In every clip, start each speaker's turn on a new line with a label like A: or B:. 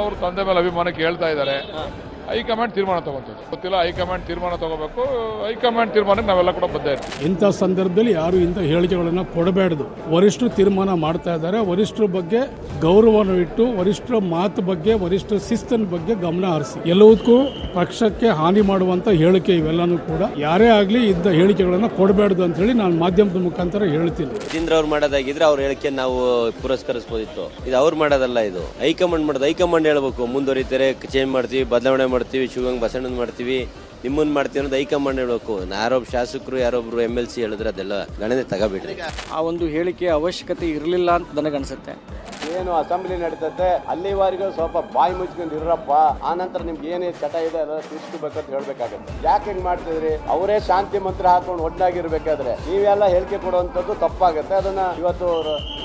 A: ಅವ್ರ ತಂದೆ ಮೇಲೆ ಅಭಿಮಾನಕ್ಕೆ ಹೇಳ್ತಾ ಇದ್ದಾರೆ. ಹೈಕಮಾಂಡ್ ತೀರ್ಮಾನ ತಗೊಂತದ್ದು ಗೊತ್ತಿಲ್ಲ. ಹೈಕಮಾಂಡ್ ತೀರ್ಮಾನ ತಗೋಬೇಕು. ಹೈಕಮಾಂಡ್ ತೀರ್ಮಾನಕ್ಕೆ ನಾವೆಲ್ಲ ಕೂಡ ಬದ್ಧ ಇರ್ತೀವಿ.
B: ಇಂಥ ಸಂದರ್ಭದಲ್ಲಿ ಯಾರು ಇಂಥ ಹೇಳಿಕೆಗಳನ್ನು ಕೊಡಬೇಡದು. ವರಿಷ್ಠರು ತೀರ್ಮಾನ ಮಾಡ್ತಾ ಇದ್ದಾರೆ. ವರಿಷ್ಠರ ಬಗ್ಗೆ ಗೌರವವನ್ನು ಇಟ್ಟು ವರಿಷ್ಠರ ಮಾತು ಬಗ್ಗೆ ವರಿಷ್ಠರ ಶಿಸ್ತಿನ ಬಗ್ಗೆ ಗಮನ ಹರಿಸಿ ಎಲ್ಲದಕ್ಕೂ ಪಕ್ಷಕ್ಕೆ ಹಾನಿ ಮಾಡುವಂತ ಹೇಳಿಕೆ ಇವೆಲ್ಲನೂ ಕೂಡ ಯಾರೇ ಆಗಲಿ ಇದ್ದ ಹೇಳಿಕೆಗಳನ್ನು ಕೊಡಬೇಡದು ಅಂತ ಹೇಳಿ ನಾನು ಮಾಧ್ಯಮದ ಮುಖಾಂತರ ಹೇಳ್ತೀನಿ.
C: ಯತೀಂದ್ರ ಅವ್ರು ಮಾಡೋದಾಗಿದ್ರೆ ಅವ್ರ ಹೇಳಿಕೆ ನಾವು ಪುರಸ್ಕರಿಸಬಹುದಿತ್ತು. ಇದು ಅವ್ರು ಮಾಡೋದಲ್ಲ, ಇದು ಹೈಕಮಾಂಡ್ ಮಾಡೋದು. ಹೈಕಮಾಂಡ್ ಹೇಳ್ಬೇಕು ಮುಂದುವರಿತಾರೆ, ಚೇಂಜ್ ಮಾಡ್ತೀವಿ, ಬದಲಾವಣೆ ಮಾಡ್ತೀವಿ, ಶಿವಗಂಗ್ ಬಸಣ್ಣನ್ ಮಾಡ್ತೀವಿ, ನಿಮ್ಮನ್ನ ಮಾಡ್ತೀವಿ ಅನ್ನೋದು ಹೈಕಮಾಂಡ್ ಹೇಳ್ಬೇಕು. ಯಾರೊಬ್ಬ ಶಾಸಕರು ಯಾರೊಬ್ರು MLC ಹೇಳಿದ್ರೆ ಅದೆಲ್ಲ ಗಣನೆ ತಗೋಬಿಡ್ರಿ.
D: ಆ ಒಂದು ಹೇಳಿಕೆ ಅವಶ್ಯಕತೆ ಇರಲಿಲ್ಲ ಅಂತ ನನಗನ್ಸುತ್ತೆ.
E: ಏನು ಅಸೆಂಬ್ಲಿ ನಡೀತೈತೆ ಅಲ್ಲಿವರೆಗೂ ಸ್ವಲ್ಪ ಬಾಯಿ ಮುಚ್ಕೊಂಡು ಇರಪ್ಪ, ಆನಂತರ ನಿಮ್ಗೆ ಏನೇ ಚಟ ಇದೆ ಅದೆಲ್ಲ ತಿಳಿಸ್ಕೋಬೇಕಂತ ಹೇಳ್ಬೇಕಾಗತ್ತೆ. ಯಾಕೆ ಹಿಂಗ್ ಮಾಡ್ತಿದ್ರಿ? ಅವರೇ ಶಾಂತಿ ಮಂತ್ರ ಹಾಕೊಂಡು ಒಡ್ಡಾಗಿರ್ಬೇಕಾದ್ರೆ ನೀವೆಲ್ಲ ಹೇಳಿಕೆ ಕೊಡುವಂಥದ್ದು ತಪ್ಪಾಗುತ್ತೆ. ಅದನ್ನ ಇವತ್ತು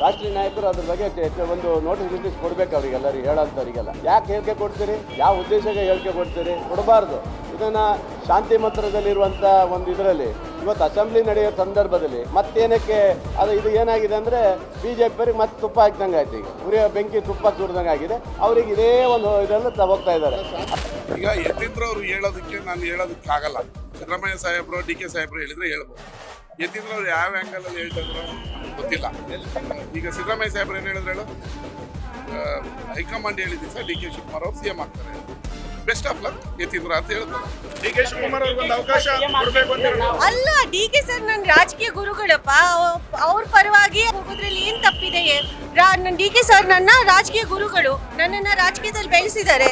E: ರಾಷ್ಟ್ರೀಯ ನಾಯಕರು ಅದ್ರ ಬಗ್ಗೆ ಒಂದು ನೋಟಿಸ್ ಕೊಡ್ಬೇಕು ಅವರಿಗೆಲ್ಲರಿಗೆ, ಹೇಳೋಂಥವ್ರಿಗೆಲ್ಲ. ಯಾಕೆ ಹೇಳಿಕೆ ಕೊಡ್ತೀರಿ? ಯಾವ ಉದ್ದೇಶಕ್ಕೆ ಹೇಳಿಕೆ ಕೊಡ್ತೀರಿ? ಕೊಡಬಾರ್ದು. ಇದನ್ನ ಶಾಂತಿ ಮಂತ್ರದಲ್ಲಿರುವಂಥ ಒಂದು ಇದರಲ್ಲಿ ಇವತ್ತು ಅಸೆಂಬ್ಲಿ ನಡೆಯೋ ಸಂದರ್ಭದಲ್ಲಿ ಮತ್ತೇನಕ್ಕೆ ಇದು ಏನಾಗಿದೆ ಅಂದರೆ BJಪಿಯವರಿಗೆ ಮತ್ತೆ ತುಪ್ಪ ಹಾಕ್ದಂಗೆ ಆಯ್ತು. ಈಗ ಉರಿಯ ಬೆಂಕಿ ತುಪ್ಪ ಸುರಿದಂಗೆ ಆಗಿದೆ. ಅವ್ರಿಗೆ ಇದೇ ಒಂದು ಇದನ್ನು ಹೋಗ್ತಾ ಇದ್ದಾರೆ.
F: ಈಗ ಯತೀಂದ್ರ ಅವರು ಹೇಳೋದಕ್ಕೆ ನಾನು ಹೇಳೋದಕ್ಕೆ ಆಗಲ್ಲ. ಸಿದ್ದರಾಮಯ್ಯ ಸಾಹೇಬರು DK ಸಾಹೇಬರು ಹೇಳಿದ್ರೆ ಹೇಳ್ಬೋದು. ಯತೀಂದ್ರ ಅವ್ರು ಯಾವ ಆ್ಯಂಗಲಲ್ಲಿ ಹೇಳ್ತಾ ಇದ್ರು ಗೊತ್ತಿಲ್ಲ. ಈಗ ಸಿದ್ದರಾಮಯ್ಯ ಸಾಹೇಬರು ಏನು ಹೇಳಿದ್ರು ಹೇಳು, ಹೈಕಮಾಂಡ್ ಹೇಳಿದ್ದೀವಿ ಸರ್ DK ಶಿವಕುಮಾರ್ ಅವರು CM ಆಗ್ತಾರೆ, ಬೆಸ್ಟ್ ಆಫ್ ಲಕ್ ಯತೀಂದ್ರ ಅಂತ ಹೇಳ್ತಾರೆ. DK ಶಿವಕುಮಾರ್ ಅವ್ರಿಗೆ ಒಂದು ಅವಕಾಶ ಕೊಡಬೇಕು ಅಂತ
G: ಅಲ್ಲ. DK ಸರ್ ನನ್ನ ರಾಜಕೀಯ ಗುರುಗಳಪ್ಪ. ಅವ್ರ ಪರವಾಗಿ ಹೋಗೋದ್ರಲ್ಲಿ ಏನ್ ತಪ್ಪಿದೆ? DK ಸರ್ ನನ್ನ ರಾಜಕೀಯ ಗುರುಗಳು, ನನ್ನನ್ನ ರಾಜಕೀಯದಲ್ಲಿ ಬೆಳೆಸಿದ್ದಾರೆ.